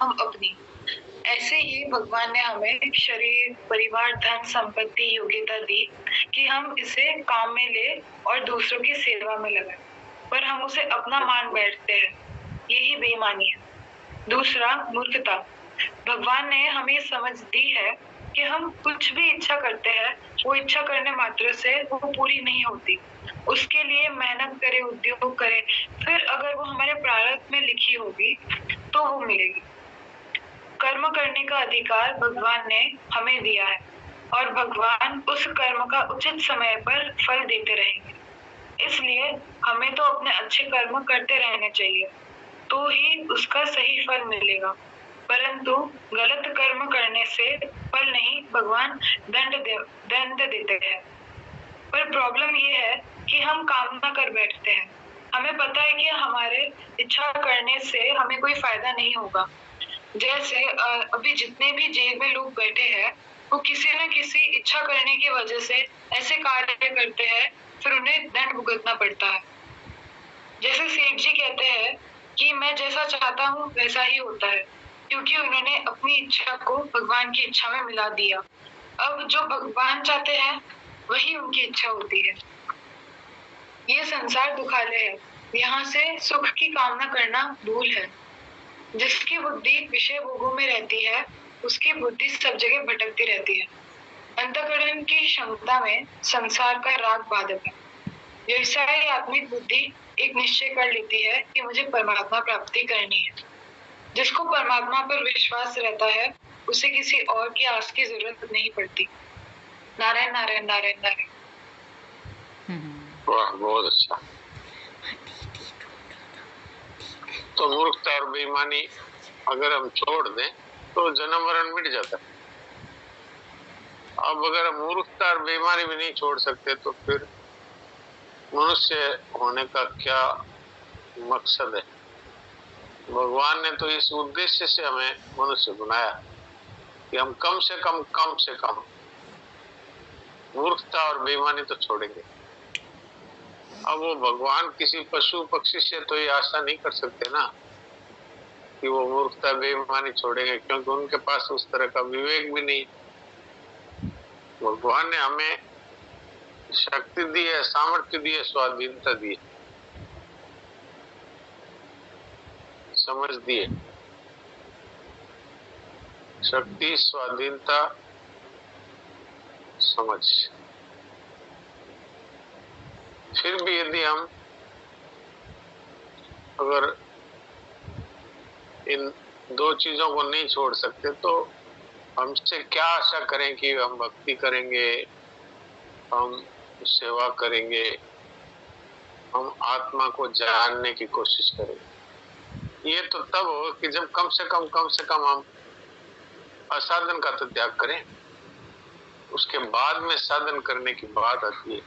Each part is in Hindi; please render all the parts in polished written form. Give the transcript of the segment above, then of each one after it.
हम अपनी। ऐसे ही भगवान ने हमें शरीर, परिवार, धन, संपत्ति, योग्यता दी कि हम इसे काम में ले और दूसरों की सेवा में लगाएं, पर हम उसे अपना मान बैठते हैं। यही बेईमानी है। दूसरा, मूर्खता। भगवान ने हमें समझ दी है कि हम कुछ भी इच्छा करते हैं, वो इच्छा करने मात्र से वो पूरी नहीं होती। उसके लिए मेहनत करें, उद्योग करें, फिर अगर वो हमारे प्रारब्ध में लिखी होगी तो वो मिलेगी। कर्म करने का अधिकार भगवान ने हमें दिया है और भगवान उस कर्म का उचित समय पर फल देते रहेंगे। इसलिए हमें तो अपने अच्छे कर्म करते रहने चाहिए, तो ही उसका सही फल मिलेगा। परंतु गलत कर्म करने से फल नहीं, भगवान दंड देते हैं। पर प्रॉब्लम ये है कि हम कामना कर बैठते हैं। हमें पता है कि हमारे इच्छा करने से हमें कोई फायदा नहीं होगा। जैसे अभी जितने भी जेल में लोग बैठे हैं, वो किसी न किसी इच्छा करने की वजह से ऐसे कार्य करते हैं, फिर उन्हें दंड भुगतना पड़ता है। जैसे सेठ जी कहते हैं कि मैं जैसा चाहता हूँ वैसा ही होता है, क्योंकि उन्होंने अपनी इच्छा को भगवान की इच्छा में मिला दिया। अब जो भगवान चाहते हैं वही उनकी इच्छा होती है। ये संसार दुखालय है। यहाँ से सुख की कामना करना भूल है। जिसकी बुद्धि विषय भोगों में रहती है, उसकी बुद्धि सब जगह भटकती रहती है। अंतःकरण की क्षमता में संसार का राग बाधक है। व्यवसायी आत्मिक बुद्धि एक निश्चय कर लेती है कि मुझे परमात्मा प्राप्ति करनी है। जिसको परमात्मा पर विश्वास रहता है, उसे किसी और की आस की जरूरत नहीं पड़ती। नारायण नारायण नारायण नारायण। वाह, बहुत अच्छा। तो मूर्खता और बेईमानी अगर हम छोड़ दें तो जन्म मरण मिट जाता है। अब अगर हम मूर्खता और बेईमानी भी नहीं छोड़ सकते तो फिर मनुष्य होने का क्या मकसद है? भगवान ने तो इस उद्देश्य से हमें मनुष्य बनाया कि हम कम से कम मूर्खता और बेईमानी तो छोड़ेंगे। अब वो भगवान किसी पशु पक्षी से तो ये आशा नहीं कर सकते ना कि वो मूर्खता बेईमानी छोड़ेंगे, क्योंकि उनके पास उस तरह का विवेक भी नहीं। भगवान ने हमें शक्ति दी है, सामर्थ्य दी है, स्वाधीनता दी है, समझ दी है। शक्ति, स्वाधीनता, समझ। फिर भी यदि हम अगर इन दो चीजों को नहीं छोड़ सकते तो हमसे क्या आशा करें कि हम भक्ति करेंगे, हम सेवा करेंगे, हम आत्मा को जानने की कोशिश करेंगे। ये तो तब हो कि जब कम से कम हम असाधन का तो त्याग करें। उसके बाद में साधन करने की बात आती है।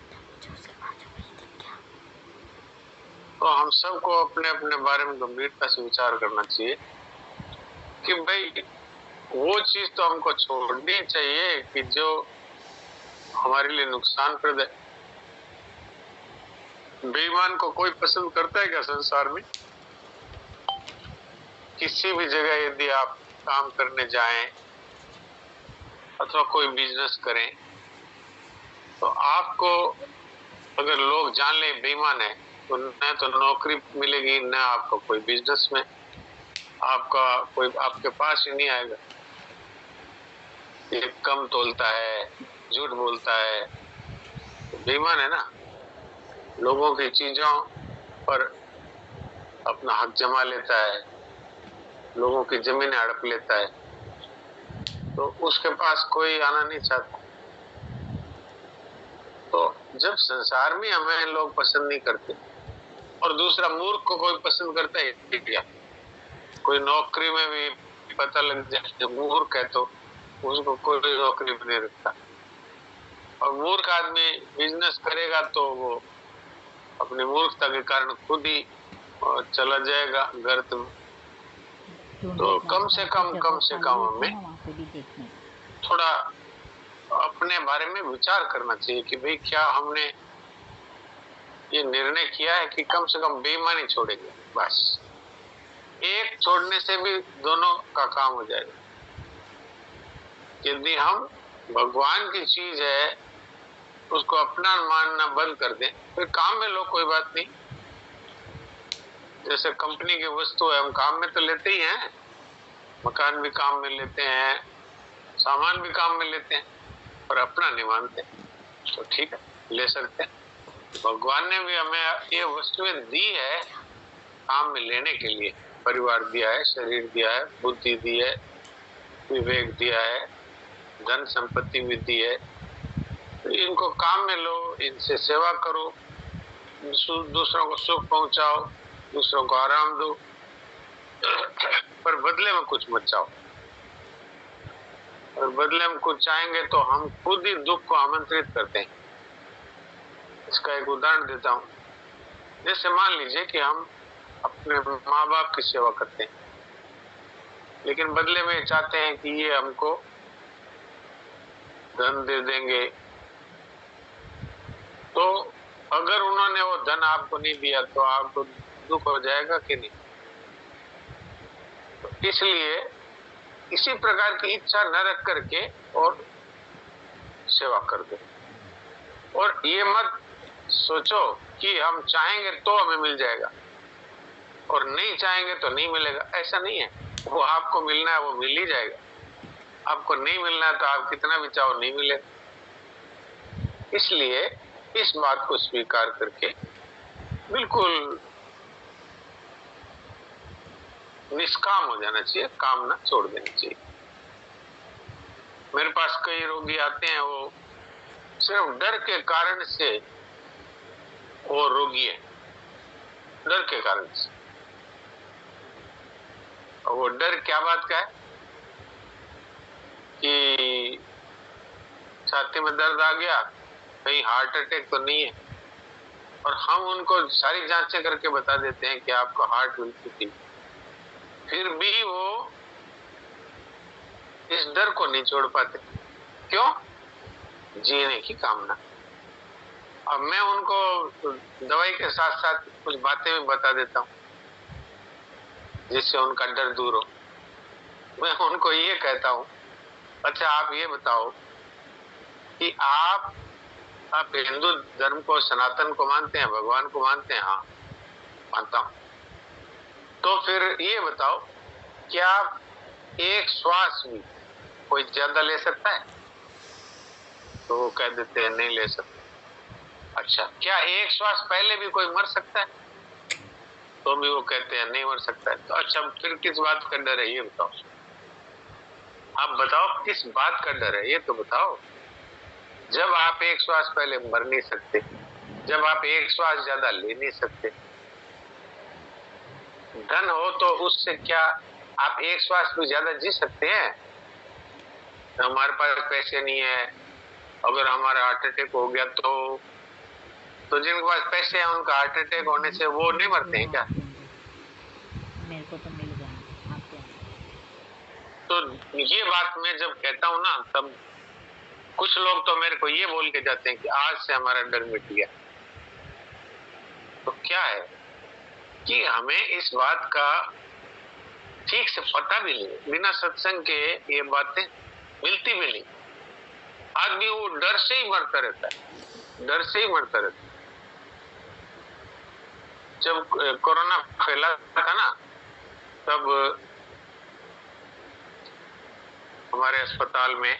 तो हम सबको अपने अपने बारे में गंभीरता से विचार करना चाहिए कि भाई वो चीज तो हमको छोड़नी चाहिए कि जो हमारे लिए नुकसानप्रद है। बेईमान को कोई पसंद करता है क्या संसार में? किसी भी जगह यदि आप काम करने जाएं अथवा कोई बिजनेस करें तो आपको अगर लोग जान ले बेईमान है तो न तो नौकरी मिलेगी, न आपको कोई बिजनेस में आपका कोई आपके पास ही नहीं आएगा। ये कम तोलता है, झूठ बोलता है, तो बेईमान है ना। लोगों की चीजों पर अपना हक जमा लेता है, लोगों की जमीनें हड़प लेता है, तो उसके पास कोई आना नहीं चाहता। तो जब संसार में हमें लोग पसंद नहीं करते और दूसरा मूर्ख को कोई पसंद करता है क्या? कोई नौकरी में भी पता लग जाए मूर्ख है तो उसको कोई नौकरी भी नहीं रखता। और मूर्ख आदमी बिजनेस करेगा तो वो अपनी मूर्खता के कारण खुद ही चला जाएगा गर्त में। तो कम से कम हमें थोड़ा अपने बारे में विचार करना चाहिए कि भाई क्या हमने ये निर्णय किया है कि कम से कम बेईमानी छोड़ेंगे। बस एक छोड़ने से भी दोनों का काम हो जाएगा। यदि हम भगवान की चीज है उसको अपना मानना बंद कर दें, फिर काम में लो, कोई बात नहीं। जैसे कंपनी की वस्तु है, हम काम में तो लेते ही हैं, मकान भी काम में लेते हैं, सामान भी काम में लेते हैं, पर अपना नहीं मानते, तो ठीक है, ले सकते हैं। भगवान ने भी हमें ये वस्तुएं दी है काम में लेने के लिए। परिवार दिया है, शरीर दिया है, बुद्धि दी है, विवेक दिया है, धन संपत्ति भी दी है, तो इनको काम में लो, इनसे सेवा करो, दूसरों को सुख पहुंचाओ, दूसरों को आराम दो, पर बदले में कुछ मत चाहो। और बदले में कुछ चाहेंगे तो हम खुद ही दुख को आमंत्रित करते हैं। इसका एक उदाहरण देता हूँ। जैसे मान लीजिए कि हम अपने माँ बाप की सेवा करते हैं, लेकिन बदले में चाहते हैं कि ये हमको धन दे देंगे, तो अगर उन्होंने वो धन आपको नहीं दिया तो आपको दुख हो जाएगा कि नहीं? तो इसलिए इसी प्रकार की इच्छा न रख करके और सेवा कर दो। और ये मत सोचो कि हम चाहेंगे तो हमें मिल जाएगा और नहीं चाहेंगे तो नहीं मिलेगा, ऐसा नहीं है। वो आपको मिलना है वो मिल ही जाएगा, आपको नहीं मिलना है तो आप कितना भी चाहो नहीं मिलेगा। इसलिए इस बात को स्वीकार करके बिल्कुल निष्काम हो जाना चाहिए, कामना छोड़ देनी चाहिए। मेरे पास कई रोगी आते हैं, वो सिर्फ डर के कारण से वो रोगी है, डर के कारण से। और वो डर क्या बात का है कि छाती में दर्द आ गया, कहीं हार्ट अटैक तो नहीं है, और हम उनको सारी जांचें करके बता देते हैं कि आपका हार्ट बिल्कुल ठीक, फिर भी वो इस डर को नहीं छोड़ पाते। क्यों? जीने की कामना। अब मैं उनको दवाई के साथ साथ कुछ बातें भी बता देता हूँ जिससे उनका डर दूर हो। मैं उनको ये कहता हूँ, अच्छा आप ये बताओ कि आप हिंदू धर्म को, सनातन को मानते हैं, भगवान को मानते हैं? हाँ मानता हूँ। तो फिर ये बताओ, क्या एक श्वास भी कोई ज्यादा ले सकता है? तो वो कह देते हैं नहीं ले सकते। अच्छा, क्या एक श्वास पहले भी कोई मर सकता है? तो भी वो कहते हैं नहीं मर सकता है। तो अच्छा, फिर किस बात का डर है ये बताओ। आप बताओ किस बात का डर है ये तो बताओ। जब आप एक श्वास पहले मर नहीं सकते, जब आप एक श्वास ज्यादा ले नहीं सकते, धन हो तो उससे क्या आप एक श्वास भी ज्यादा जी सकते हैं? हमारे पास पैसे नहीं है, अगर हमारा हार्ट अटैक हो गया तो जिनके पास पैसे हैं उनका हार्ट अटैक होने से वो नहीं मरते हैं क्या? मेरे को तो मिल गया आपके। तो ये बात मैं जब कहता हूँ ना, तब कुछ लोग तो मेरे को ये बोल के जाते हैं कि आज से हमारा डर मिट गया। तो क्या है कि हमें इस बात का ठीक से पता भी नहीं, बिना सत्संग के ये बातें मिलती भी नहीं। आदमी वो डर से ही मरता रहता है, डर से ही मरता रहता है। जब कोरोना फैला था ना, तब हमारे अस्पताल में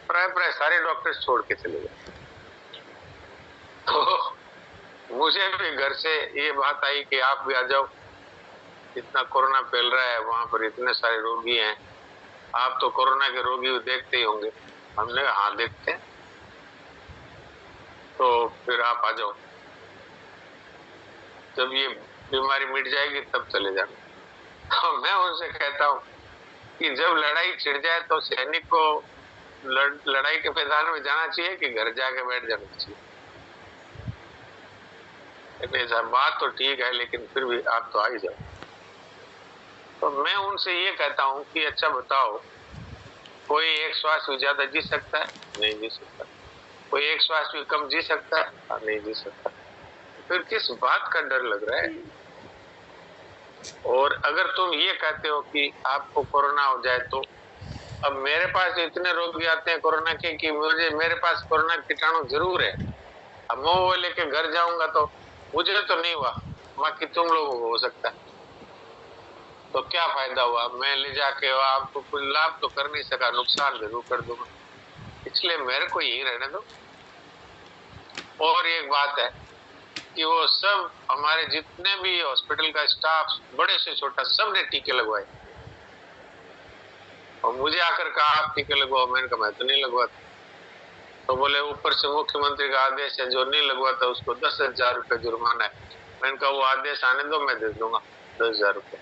प्राय सारे डॉक्टर्स छोड़ के चले गए। तो मुझे भी घर से ये बात आई कि आप भी आ जाओ, इतना कोरोना फैल रहा है, वहां पर इतने सारे रोगी हैं, आप तो कोरोना के रोगी देखते ही होंगे। हमने कहा हाँ देखते हैं, तो फिर आप आ जाओ, जब ये बीमारी मिट जाएगी तब चले जाना। तो मैं उनसे कहता हूँ कि जब लड़ाई छिड़ जाए तो सैनिक को लड़ाई के मैदान में जाना चाहिए कि घर जाके बैठ जाना चाहिए? बात तो ठीक है, लेकिन फिर भी आप तो आ ही जाओ। तो मैं उनसे ये कहता हूँ कि अच्छा बताओ, कोई एक श्वास भी ज्यादा जी सकता है? नहीं जी सकता। कोई एक श्वास भी कम जी सकता है? नहीं जी सकता। फिर किस बात का डर लग रहा है? और अगर तुम ये कहते हो कि आपको कोरोना हो जाए तो अब मेरे पास इतने रोगी आते हैं कोरोना के कि मेरे पास कोरोना कीटाणु जरूर है। अब मैं वो लेके घर जाऊंगा तो मुझे तो नहीं हुआ, बाकी तुम लोगों को हो सकता है, तो क्या फायदा हुआ? मैं ले जाके आपको कुछ लाभ तो कर नहीं सका, नुकसान जरूर कर दूंगा, इसलिए मेरे को यही रहने दो। और एक बात है कि वो सब हमारे जितने भी हॉस्पिटल का स्टाफ बड़े से छोटा सबने टीके लगवाए, और मुझे आकर कहा आप टीके लगवाओ, मैंने कहा मैं तो नहीं लगवाता। तो बोले ऊपर से मुख्यमंत्री का आदेश है, जो नहीं लगवाता उसको 10,000 रुपये जुर्माना है। मैंने कहा वो आदेश आने दो, मैं दे दूंगा 10,000 रुपये।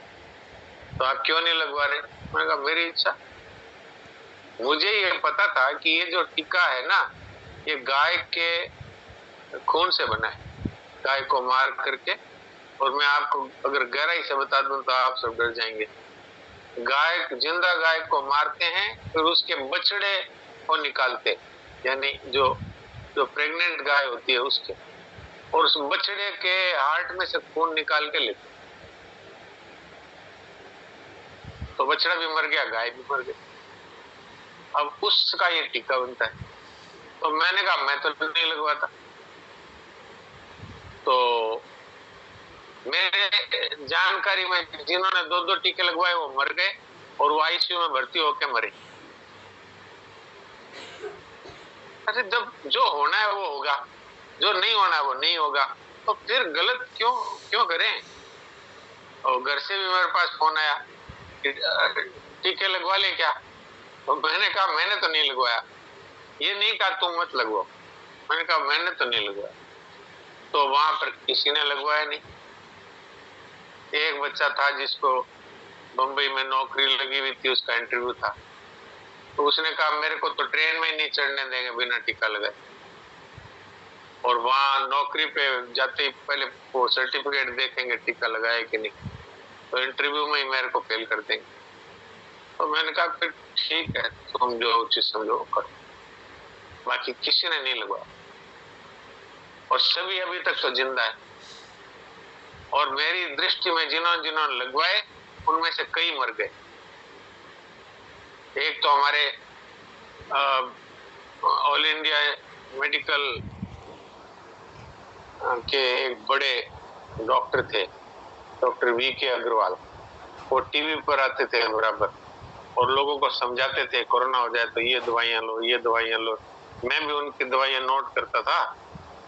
तो आप क्यों नहीं लगवा रहे? मैंने कहा मेरी इच्छा। मुझे ये पता था कि ये जो टीका है ना, ये गाय के खून से बना है, गाय को मार करके। और मैं आपको अगर गहराई से बता दूं तो आप सब डर जाएंगे। जिंदा गाय को मारते हैं, फिर उसके बछड़े को निकालते, यानी जो जो प्रेग्नेंट गाय होती है उसके, और उस बछड़े के हार्ट में से खून निकाल के लेते, तो बछड़ा भी मर गया, गाय भी मर गई। अब उसका ये टीका बनता है। तो मैंने कहा मैं तो नहीं लगवाता। तो मेरे जानकारी में जिन्होंने 2-2 टीके लगवाए वो मर गए, और वो आईसीयू में भर्ती होकर मरे। अरे जब जो होना है वो होगा, जो नहीं होना है वो नहीं होगा, तो फिर गलत क्यों करें? और घर से भी मेरे पास फोन आया, टीके लगवा ले क्या? तो मैंने कहा मैंने तो नहीं लगवाया। ये नहीं कहा तुम मत लगवाओ, मैंने कहा मैंने तो नहीं लगवाया। तो वहां पर किसी ने लगवाया नहीं। एक बच्चा था जिसको बंबई में नौकरी लगी हुई थी, उसका इंटरव्यू था, तो उसने कहा मेरे को तो ट्रेन में ही नहीं चढ़ने देंगे बिना टीका लगाए। और वहां नौकरी पे जाते ही पहले वो सर्टिफिकेट देखेंगे टीका लगाए कि नहीं, तो इंटरव्यू में ही मेरे को फेल कर देंगे। तो मैंने कहा फिर ठीक है, तुम जो उचित समझो करो। बाकी किसी ने नहीं लगवाया, और सभी अभी तक तो जिंदा है। और मेरी दृष्टि में जिन्होंने लगवाए उनमें से कई मर गए। एक तो हमारे ऑल इंडिया मेडिकल के एक बड़े डॉक्टर थे, डॉक्टर VK अग्रवाल। वो टीवी पर आते थे बराबर और लोगों को समझाते थे कोरोना हो जाए तो ये दवाइयां लो, ये दवाइयां लो। मैं भी उनकी दवाइयां नोट करता था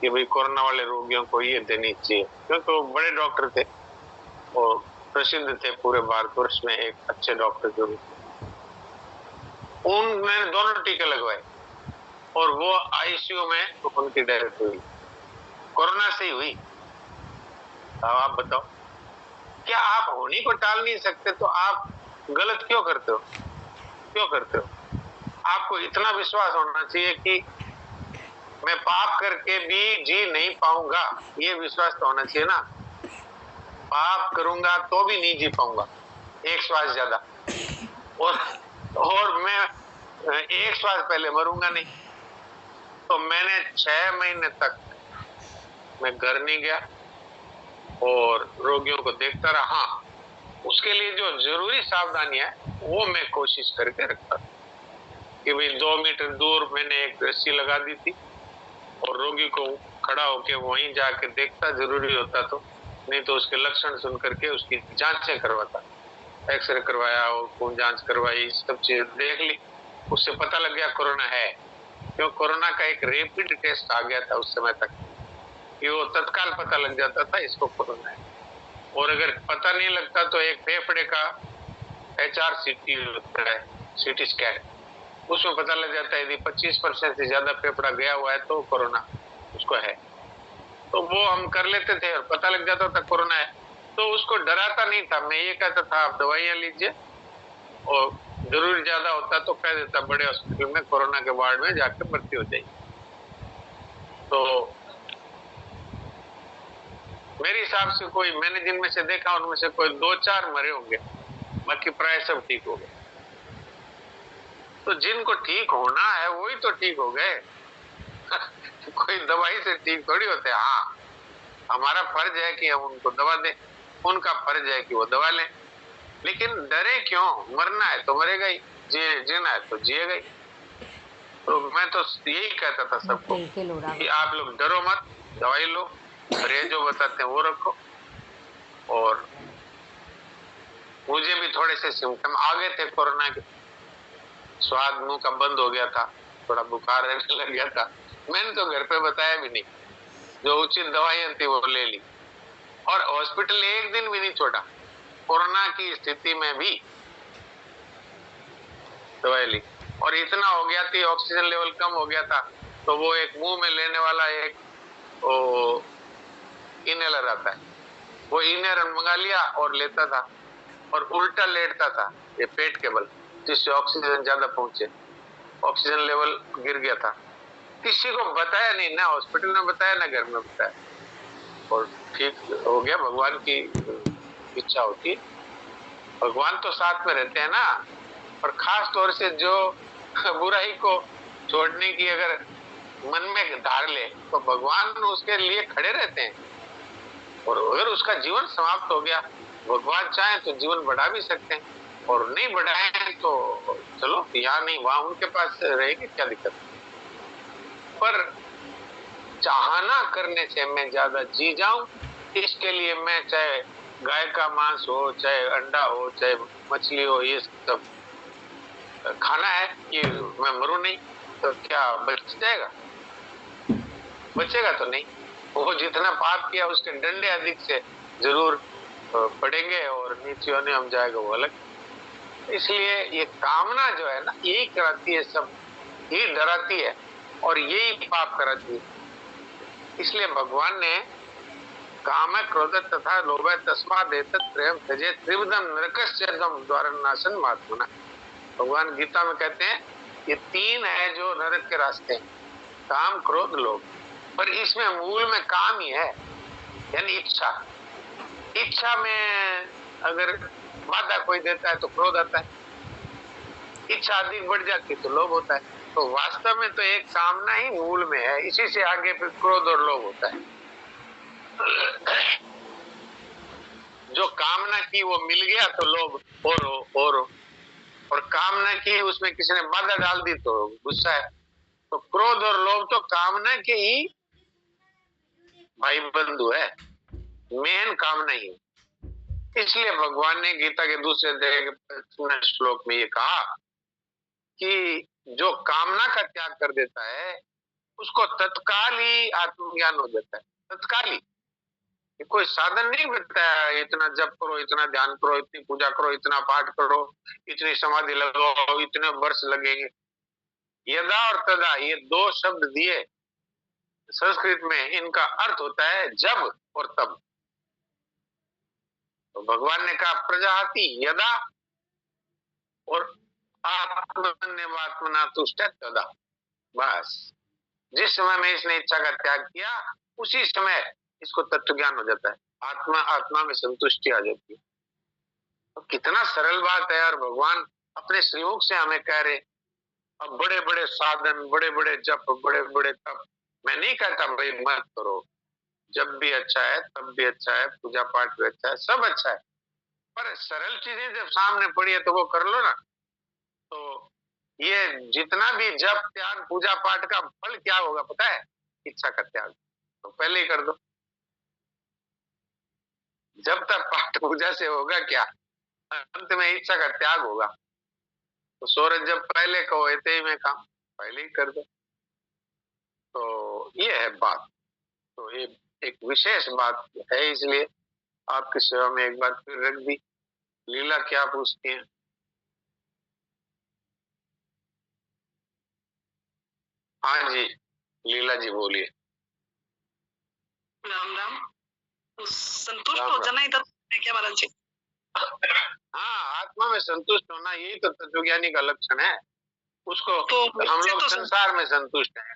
कि भाई कोरोना वाले रोगियों को ये देनी चाहिए, क्योंकि वो बड़े डॉक्टर थे और प्रसिद्ध थे पूरे भारतवर्ष में, एक अच्छे डॉक्टर जो भी। मैंने दोनों टीके लगवाए और वो आईसीयू में तो उनकी डेथ हुई, कोरोना से ही हुई। अब आप बताओ, क्या आप होनी को टाल नहीं सकते तो आप गलत क्यों करते हो? क्यों करते हो? आपको इतना विश्वास होना चाहिए कि मैं पाप करके भी जी नहीं पाऊंगा, ये विश्वास तो होना चाहिए ना। पाप करूंगा तो भी नहीं जी पाऊंगा, एक श्वास ज्यादा, और मैं एक श्वास पहले मरूंगा नहीं। तो मैंने 6 महीने तक मैं घर नहीं गया और रोगियों को देखता रहा। हाँ, उसके लिए जो जरूरी सावधानियां वो मैं कोशिश करके रखता कि भाई 2 मीटर दूर मैंने एक रस्सी लगा दी थी और रोगी को खड़ा होके वहीं जाके देखता, जरूरी होता तो, नहीं तो उसके लक्षण सुन करके उसकी जांचें करवाता, एक्सरे करवाया और खून जांच करवाई, सब चीज देख ली, उससे पता लग गया कोरोना है। क्यों? कोरोना का एक रैपिड टेस्ट आ गया था उस समय तक कि वो तत्काल पता लग जाता था इसको कोरोना है। और अगर पता नहीं लगता तो एक फेफड़े का HRCT होता है, CT स्कैन, उसमें पता लग जाता है यदि 25% से ज्यादा फेफड़ा गया हुआ है तो कोरोना उसको है। तो वो हम कर लेते थे और पता लग जाता था कोरोना है, तो उसको डराता नहीं था। मैं ये कहता था आप दवाइयां लीजिए, और जरूर ज्यादा होता तो कह देता बड़े हॉस्पिटल में कोरोना के वार्ड में जाके भर्ती हो जाइए। तो मेरे हिसाब से मैंने जिनमें से देखा उनमें से कोई 2-4 मरे होंगे, बाकी प्राय सब ठीक हो गए। तो जिनको ठीक होना है वही तो ठीक हो गए। कोई दवाई से ठीक थोड़ी होते। हाँ, हमारा फर्ज है कि हम उनको दवा दें, उनका फर्ज है कि वो दवा लें, लेकिन डरे क्यों? मरना है तो मरेगा ही, जीना है तो जिएगा ही। तो मैं तो यही कहता था सबको कि आप लोग डरो मत, दवाई लो, परहेज जो बताते हैं वो रखो। और मुझे भी थोड़े से सिम्टम आ गए थे कोरोना के, स्वाद मुंह का बंद हो गया था, थोड़ा बुखार रहने लग गया था। मैंने तो घर पे बताया भी नहीं, जो उचित दवाइयां थी वो ले ली, और हॉस्पिटल एक दिन भी नहीं छोड़ा। कोरोना की स्थिति में भी दवाई ली, और इतना हो गया थी, ऑक्सीजन लेवल कम हो गया था, तो वो एक मुंह में लेने वाला एक इनहेलर आता है, वो इनहेलर मंगा लिया और लेता था, और उल्टा लेटता था ये पेट के बल, जिससे ऑक्सीजन ज्यादा पहुंचे। ऑक्सीजन लेवल गिर गया था, किसी को बताया नहीं, ना हॉस्पिटल में बताया ना घर में बताया, और ठीक हो गया। भगवान की इच्छा होती है, भगवान तो साथ में रहते हैं ना। और खास तौर से जो बुराई को छोड़ने की अगर मन में धार ले तो भगवान उसके लिए खड़े रहते हैं। और अगर उसका जीवन समाप्त हो गया, भगवान चाहे तो जीवन बढ़ा भी सकते हैं, और नहीं बढ़ाए तो चलो यहाँ नहीं वहां उनके पास रहेगी, क्या दिक्कत। पर चाहना करने से मैं ज्यादा जी जाऊं, इसके लिए मैं चाहे गाय का मांस हो, चाहे अंडा हो, चाहे मछली हो, ये सब खाना है कि मैं मरूं नहीं, तो क्या बच जाएगा? बचेगा तो नहीं। वो जितना पाप किया उसके डंडे अधिक से जरूर पड़ेंगे, और नीचे होने हम जाएगा वो अलग। इसलिए ये कामना जो है ना, यही कराती है, सब यही डराती है और यही पाप कराती है। इसलिए भगवान ने काम क्रोध तथा लोभ तस्मात् एतत् प्रेम त्यजे त्रिविधम नरकस्येदम द्वारनाशन महात्मना। भगवान गीता में कहते हैं ये तीन है जो नरक के रास्ते हैं, काम क्रोध लोभ। पर इसमें मूल में काम ही है, यानी इच्छा। इच्छा में अगर बाधा कोई देता है तो क्रोध आता है, इच्छा अधिक बढ़ जाती है तो लोभ होता है। तो वास्तव में तो एक कामना ही मूल में है, इसी से आगे फिर क्रोध और लोभ होता है। जो कामना की वो मिल गया तो लोभ और कामना की उसमें किसी ने बाधा डाल दी तो गुस्सा है। तो क्रोध और लोभ तो कामना के ही भाई बंधु है, मेन कामना ही। इसलिए भगवान ने गीता के दूसरे अध्याय के श्लोक में ये कहा कि जो कामना का त्याग कर देता है उसको तत्काल ही आत्मज्ञान हो जाता है। तत्काल ही, कोई साधन नहीं बताया, इतना जप करो, इतना ध्यान करो, इतनी पूजा करो, इतना पाठ करो, इतनी समाधि लगाओ, इतने वर्ष लगेंगे। यदा और तदा ये दो शब्द दिए संस्कृत में, इनका अर्थ होता है जब और तब। तो भगवान ने कहा प्रजाति यदा और आत्मन्यवात्मना तुष्ट तदा। बस जिस समय में इसने इच्छा का त्याग किया उसी समय इसको तत्व ज्ञान हो जाता है, आत्मा में संतुष्टि आ जाती है। तो कितना सरल बात है, और भगवान अपने श्रीमुख से हमें कह रहे। अब बड़े बड़े साधन, बड़े बड़े जप, बड़े बड़े तप, मैं नहीं कहता भाई मत करो, जब भी अच्छा है तब भी अच्छा है, पूजा पाठ भी अच्छा है, सब अच्छा है, पर सरल चीजें जब सामने पड़ी है तो वो कर लो ना। तो ये जितना भी जप त्याग पूजा पाठ का फल क्या होगा पता है? इच्छा का त्याग। तो पहले ही कर दो। जब तक पाठ पूजा से होगा क्या, अंत में इच्छा का त्याग होगा। तो सूरज जब पहले कहो इतने ही में काम, पहले ही कर दो। तो ये है बात। तो ये एक विशेष बात है, इसलिए आपकी सेवा में एक बार फिर रख दी। लीला क्या पूछती है? हाँ जी, लीला जी बोलिए। राम राम। संतुष्ट हो जाना इधर है क्या महाराज जी? हाँ, आत्मा में संतुष्ट होना यही तो तत्वज्ञानी का लक्षण है। उसको तो हम लोग तो संसार में संतुष्ट हैं।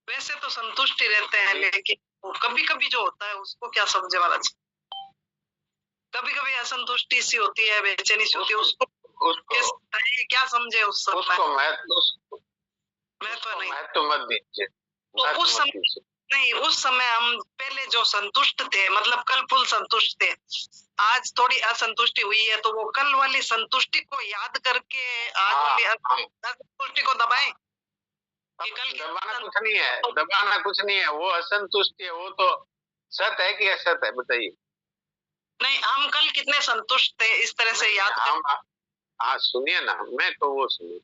वैसे तो संतुष्ट ही रहते हैं, लेकिन कभी कभी जो होता है उसको क्या समझे महाराज? कभी कभी असंतुष्टि सी होती है, बेचैनी सी होती है, उसको क्या समझे उस सब उसको महत्व नहीं, महत्व नहीं, महत्व मत दीजिए। तो उस समय नहीं, उस समय हम पहले जो संतुष्ट थे, मतलब कल फुल संतुष्ट थे, आज थोड़ी असंतुष्टि हुई है, तो वो कल वाली संतुष्टि को याद करके आज वाली असंतुष्टि को दबाएं कि कल दबाना कुछ नहीं है, दबाना कुछ नहीं है, वो असंतुष्टि है, वो तो सत है कि असत है, बताइए। नहीं, हम कल कितने संतुष्ट थे, इस तरह से याद हम हाँ सुनिए ना, मैं तो वो सुनिए,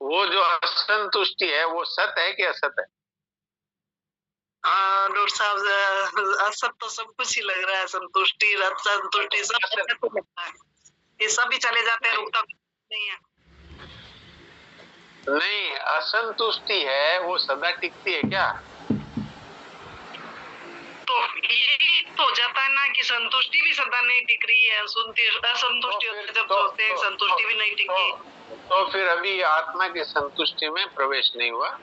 वो जो असंतुष्टि है वो सत है कि असत है? डॉक्टर साहब, असत तो सब कुछ ही लग रहा है, संतुष्टि असंतुष्टि सब असत लगता है, ये सभी चले जाते हैं, रुकता नहीं है। नहीं, असंतुष्टि है वो सदा टिकती है क्या? तो यही तो हो जाता है ना कि संतुष्टि भी सदा नहीं टिक रही है, असंतुष्टि होती है, जब सोचते हैं संतुष्टि भी नहीं टिकी। तो फिर अभी आत्मा की संतुष्टि में प्रवेश नहीं हुआ,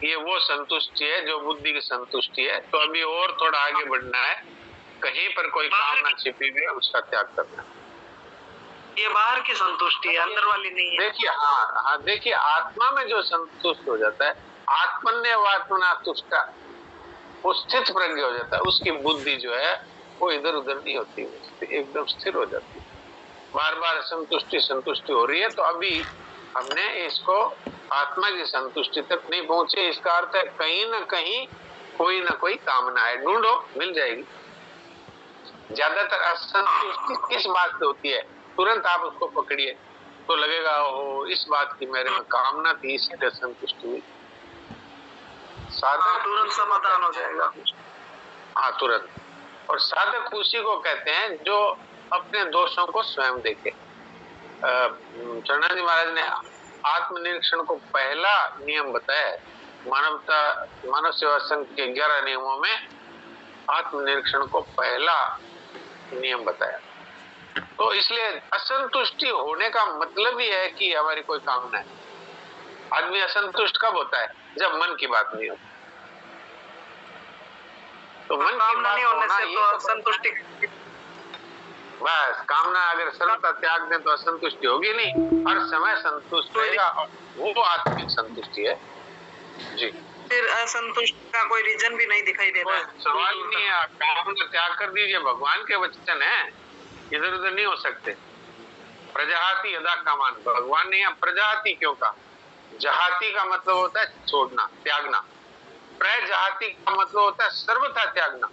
ये वो संतुष्टि है जो बुद्धि की संतुष्टि है। तो अभी और थोड़ा आगे बढ़ना है, कहीं पर कोई कामना छिपी हुई है उसका त्याग करना है। ये बाहर की संतुष्टि है, अंदर वाली नहीं है। देखिए हाँ, देखिए आत्मा में जो संतुष्ट हो जाता है, आत्मन्य आत्मना तुष्टा, वो स्थित प्रज्ञ हो जाता है, उसकी बुद्धि जो है वो इधर उधर नहीं होती, एकदम स्थिर हो जाती है। बार बार संतुष्टि हो रही है, तो अभी हमने इसको आत्मा की संतुष्टि तक नहीं पहुंचे। इसका अर्थ है कहीं ना कहीं कोई ना कोई कामना है, ढूंढो मिल जाएगी। ज्यादातर असंतुष्टि किस बात से होती है? तुरंत आप उसको पकड़िए तो लगेगा ओ इस बात की मेरे में कामना थी, इसलिए संतुष्टि हुई। साधक तुरंत समाधान हो जाएगा। हाँ तुरंत। और साधक उसी को कहते हैं जो अपने दोषों को स्वयं देखे। चरणाजी महाराज ने आत्मनिरीक्षण को पहला नियम बताया है, मानव सेवा संघ के 11 नियमों में आत्मनिरीक्षण को पहला नियम बताया। तो इसलिए असंतुष्टि होने का मतलब ही है कि हमारी कोई कामना है। आदमी असंतुष्ट कब होता है? जब मन की बात नहीं होती। तो मन की बात नहीं होने से तो असंतुष्टि, बस कामना अगर सर्वथा त्याग दें तो असंतुष्टि होगी नहीं, हर समय संतुष्ट रहेगा, वो आत्मिक संतुष्टि है जी। फिर असंतुष्ट का कोई रीजन भी नहीं दिखाई देता है। सवाल नहीं है, कामना त्याग कर दीजिए, भगवान के वचन है, इधर उधर नहीं हो सकते। प्रजाति यदा कामान, भगवान ने यहाँ प्रजाति क्यों कहा? जहाती का मतलब होता है छोड़ना, त्यागना। प्रजाति का मतलब होता है सर्वथा त्यागना।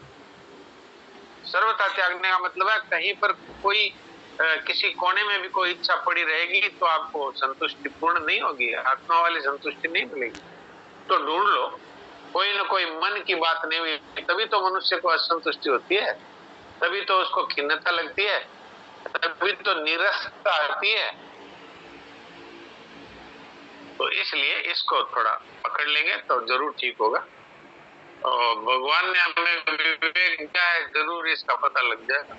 सर्वथा त्यागने का मतलब है कहीं पर कोई किसी कोने में भी कोई इच्छा पड़ी रहेगी तो आपको संतुष्टि पूर्ण नहीं होगी, आत्मा वाली संतुष्टि नहीं मिलेगी। तो ढूंढ लो, कोई ना कोई मन की बात नहीं हुई, तभी तो मनुष्य को असंतुष्टि होती है, तभी तो उसको खिन्नता लगती है, तभी तो निरसता आती है। तो इसलिए इसको थोड़ा पकड़ लेंगे तो जरूर ठीक होगा। और भगवान ने हमें विवेक दिया है, जरूर इसका पता लग जाएगा।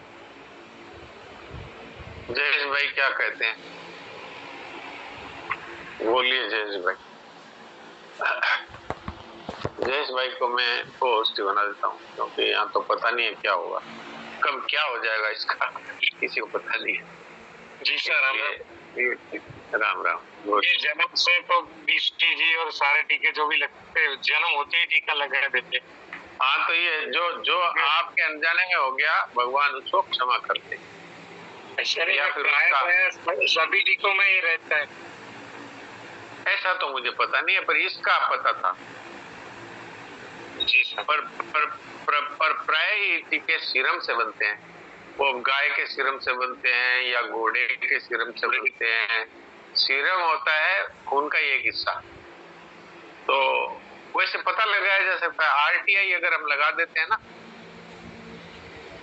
जयेश भाई क्या कहते हैं? बोलिए जयेश भाई। जयेश भाई को मैं होस्ट बना देता हूँ, क्योंकि यहाँ तो पता नहीं है क्या होगा, कब क्या हो जाएगा इसका किसी को पता नहीं है। जी सर, राम राम। ये जन्म से तो 20 जी और सारे टीके जो भी लगते हैं, जन्म होते ही टीका लगा देते। हाँ, तो ये जो आपके अनजाने में हो गया, भगवान उसको क्षमा करते। या फिर सभी टीकों में ही रहता है, ऐसा तो मुझे पता नहीं है, पर इसका पता था जी सर। पर प्राय टीके सीरम से बनते हैं, वो गाय के सीरम से बनते हैं या घोड़े के सीरम से बनते हैं। सीरम होता है खून का एक हिस्सा। तो वैसे पता लगाया जा सकता है, आरटीआई अगर हम लगा देते हैं ना,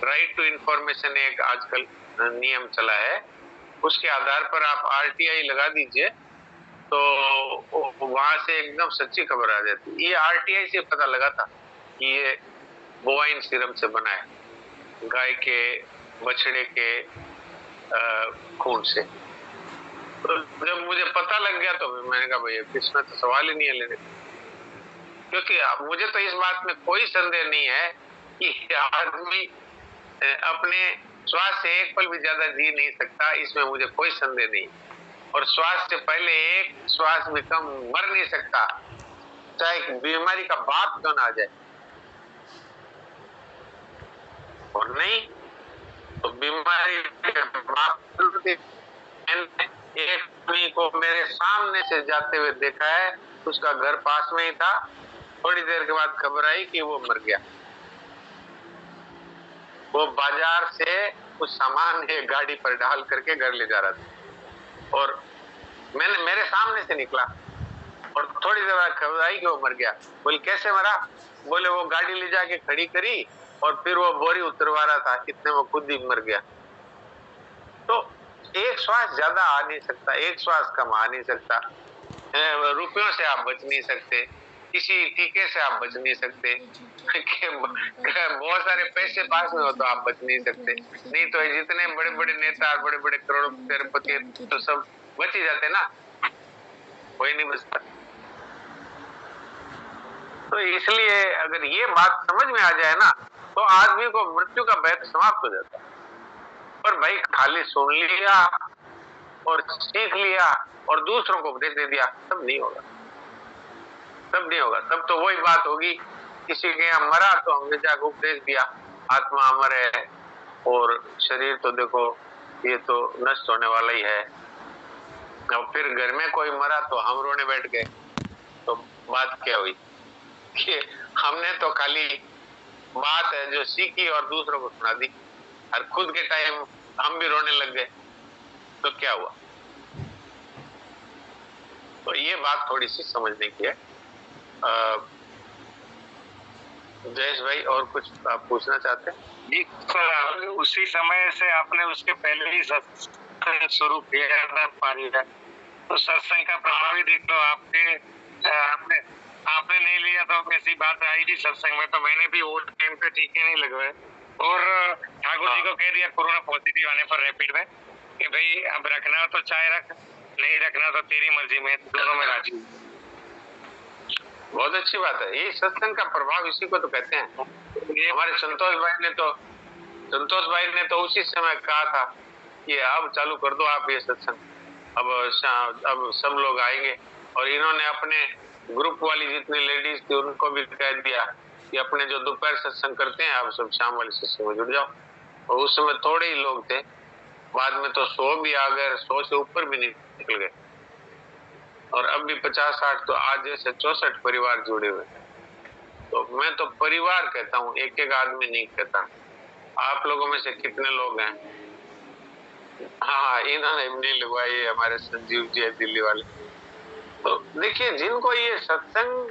राइट टू इंफॉर्मेशन एक आजकल नियम चला है, उसके आधार पर आप आरटीआई लगा दीजिए तो वहां से एकदम सच्ची खबर आ जाती है। ये आरटीआई से पता लगा था कि ये बोवाइन सीरम से बना है, गाय के बछड़े के खून से। तो जब मुझे पता लग गया तो मैंने कहा भाई इसमें तो सवाल ही नहीं है लेने, क्योंकि मुझे तो इस बात में कोई संदेह नहीं है कि आदमी अपने श्वास से एक पल भी ज्यादा जी नहीं सकता, इसमें मुझे कोई संदेह नहीं। और श्वास से पहले एक श्वास भी कम मर नहीं सकता, चाहे बीमारी का बाप क्यों ना आ जाए। और नहीं तो बीमारी के बावजूद मैंने एक आदमी को मेरे सामने से जाते हुए देखा है, उसका घर पास में ही था। थोड़ी देर के बाद खबर आई कि वो मर गया। वो बाजार से कुछ सामान एक गाड़ी पर डाल करके घर ले जा रहा था और मेरे सामने से निकला और थोड़ी देर बाद खबर आई कि वो मर गया। बोले कैसे मरा? बोले वो गाड़ी ले जाके खड़ी करी और फिर वो बोरी उतरवा रहा था, इतने वो खुद ही मर गया। तो एक श्वास ज्यादा आ नहीं सकता, एक श्वास कम आ नहीं सकता। रुपयों से आप बच नहीं सकते, किसी टीके से आप बच नहीं सकते, बहुत सारे पैसे पास में हो तो आप बच नहीं सकते। नहीं तो जितने बड़े बड़े नेता और बड़े बड़े करोड़पति तो सब बच ही जाते ना, कोई नहीं बचता। तो इसलिए अगर ये बात समझ में आ जाए ना तो आदमी को मृत्यु का भय समाप्त हो जाता है। पर भाई खाली सुन लिया और सीख लिया और दूसरों को उपदेश दे दिया, तब नहीं होगा, तब नहीं होगा। तब तो वही बात होगी, किसी के यहाँ मरा तो हमने जाकर उपदेश दिया आत्मा अमर है और शरीर तो देखो ये तो नष्ट होने वाला ही है। और फिर घर में कोई मरा तो हम रोने बैठ गए, तो बात क्या हुई कि हमने तो खाली बात है जो सीखी और दूसरों को सुना दी और खुद के टाइम हम भी रोने लग गए, तो क्या हुआ? तो ये बात थोड़ी सी समझने की है। जयेश भाई और कुछ आप पूछना चाहते हैं? जी सर, उसी समय से आपने उसके पहले ही सत्संग शुरू किया था पानी का, तो सत्संग का प्रभाव ही देख लो। आपने नहीं लिया तो ऐसी बात आई थी सत्संग में, तो मैंने भी वो टाइम पे टीके नहीं लगवाए और ठाकुर जी को कह दिया कोरोना पॉजिटिव आने पर रैपिड में कि भाई अब रखना तो चाय रख, नहीं रखना तो तेरी मर्जी में, दोनों में राजी। बहुत अच्छी बात है, ये सत्संग का प्रभाव इसी को तो कहते हैं। हमारे संतोष भाई ने तो उसी समय कहा था कि अब चालू कर दो आप ये सत्संग, अब सब लोग आएंगे। और इन्होंने अपने ग्रुप वाली जितनी लेडीज थी उनको भी कह दिया कि अपने जो दोपहर सत्संग करते हैं आप सब शाम वाले सत्संग में जुड़ जाओ। और उस समय थोड़े ही लोग थे, बाद में तो 100 भी आ गए, 100 से ऊपर भी निकल गए और अब भी 50-60 तो आज जैसे 64 परिवार जुड़े हुए। तो मैं तो परिवार कहता हूँ, एक एक आदमी नहीं कहता। आप लोगों में से कितने लोग हैं? हाँ, इन्होंने नहीं लगवाई, हमारे संजीव जी है दिल्ली वाले। तो देखिए जिनको ये सत्संग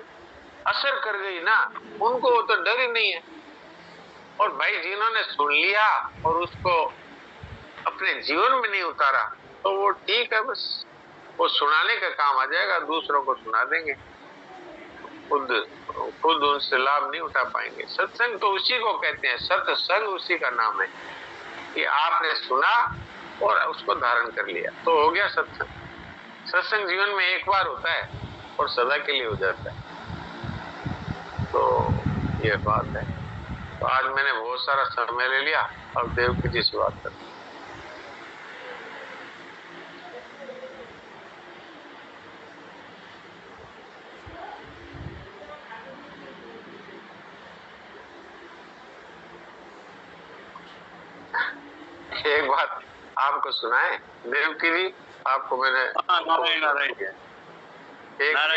असर कर गई ना, उनको तो डर ही नहीं है। और भाई जिन्होंने सुन लिया और उसको अपने जीवन में नहीं उतारा तो वो ठीक है, बस वो सुनाने का काम आ जाएगा, दूसरों को सुना देंगे, खुद उनसे लाभ नहीं उठा पाएंगे। सत्संग तो उसी को कहते हैं, सत्संग उसी का नाम है कि आपने सुना और उसको धारण कर लिया तो हो गया सत्संग। सत्संग जीवन में एक बार होता है और सदा के लिए हो जाता है। तो ये बात है। तो आज मैंने बहुत सारा समय ले लिया, अब देवकी जी से बात करते हैं। एक बात आपको सुनाए देवकी जी, आपको मैंने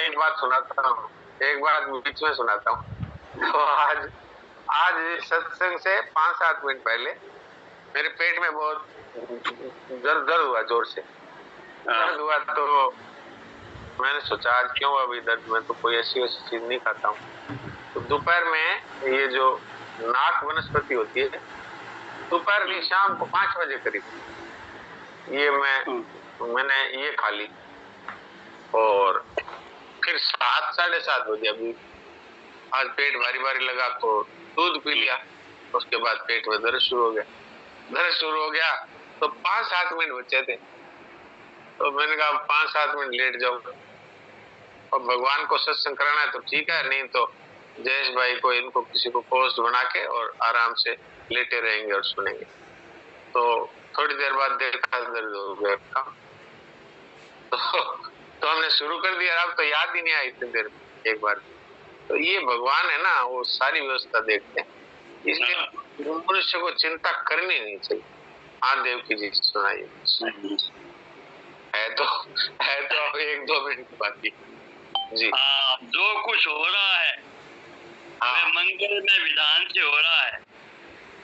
एक बात सुनाता हूँ, एक बात बीच में सुनाता हूँ। तो आज सत्संग से 5-7 मिनट पहले मेरे पेट में बहुत दर्द हुआ, जोर से दर्द हुआ। तो मैंने सोचा आज क्यों अभी दर्द, में तो कोई ऐसी वैसी चीज नहीं खाता हूँ। तो दोपहर में ये जो नाक वनस्पति होती है, दोपहर की शाम को 5 बजे करीब ये मैंने ये खा ली और फिर 7-7:30 बजे अभी आज पेट भारी भारी लगा तो दूध पी लिया। उसके बाद पेट में दर्द शुरू हो गया तो 5-7 मिनट बचे थे। तो मैंने कहा 5-7 मिनट लेट जाऊं और भगवान को सत्संग कराना है तो ठीक है, नहीं तो जयेश भाई को इनको किसी को पोस्ट बना के और आराम से लेटे रहेंगे और सुनेंगे। तो थोड़ी देर बाद देखा दर्द हो गया तो हमने शुरू कर दिया। अब तो याद ही नहीं आया इतनी देर में एक बार। तो ये भगवान है ना, वो सारी व्यवस्था देखते हैं। इसलिए मनुष्य को चिंता करनी नहीं चाहिए। हाँ देव की जी सुनाइए। है तो अब 1-2 मिनट बाकी जी। जो कुछ हो रहा है वह मंगल में विधान से हो रहा है,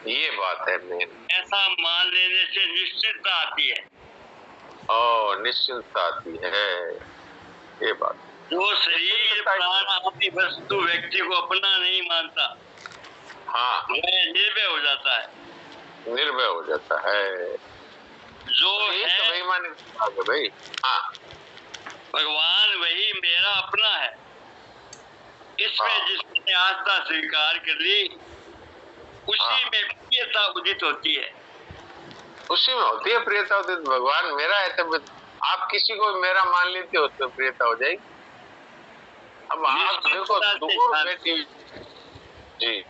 ये बात है मेन। ऐसा मान लेने से निश्चिंतता आती है। निश्चिंतता आती है, ये बात। जो शरीर प्राण आदि वस्तु व्यक्ति को अपना नहीं मानता, हाँ, वह निर्भय हो जाता है। निर्भय हो जाता है जो ये है तो बेईमानी भाई। हाँ, भगवान वही मेरा अपना है, इसमें जिसने आस्था स्वीकार कर ली उसी में प्रियता उदित होती है। उसी में होती है प्रियता उदित। भगवान मेरा है तब आप किसी को मेरा मान लेते हो उसमें प्रियता हो जाएगी। अब आप देखो दूर बैठी जी,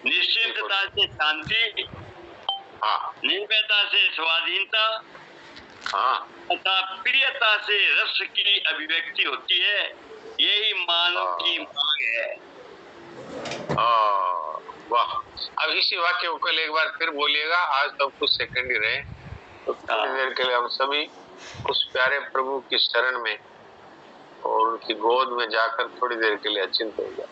निश्चिंतता से शांति, हाँ, निर्भयता से स्वाधीनता, हाँ, तथा प्रियता से रस की अभिव्यक्ति होती है। यही मानव की मांग है। वाह। अब इसी वाक्य को कल एक बार फिर बोलिएगा। आज तो कुछ सेकंड ही रहे, तो थोड़ी देर के लिए हम सभी उस प्यारे प्रभु की शरण में और उनकी गोद में जाकर थोड़ी देर के लिए अचिंत हो जाए।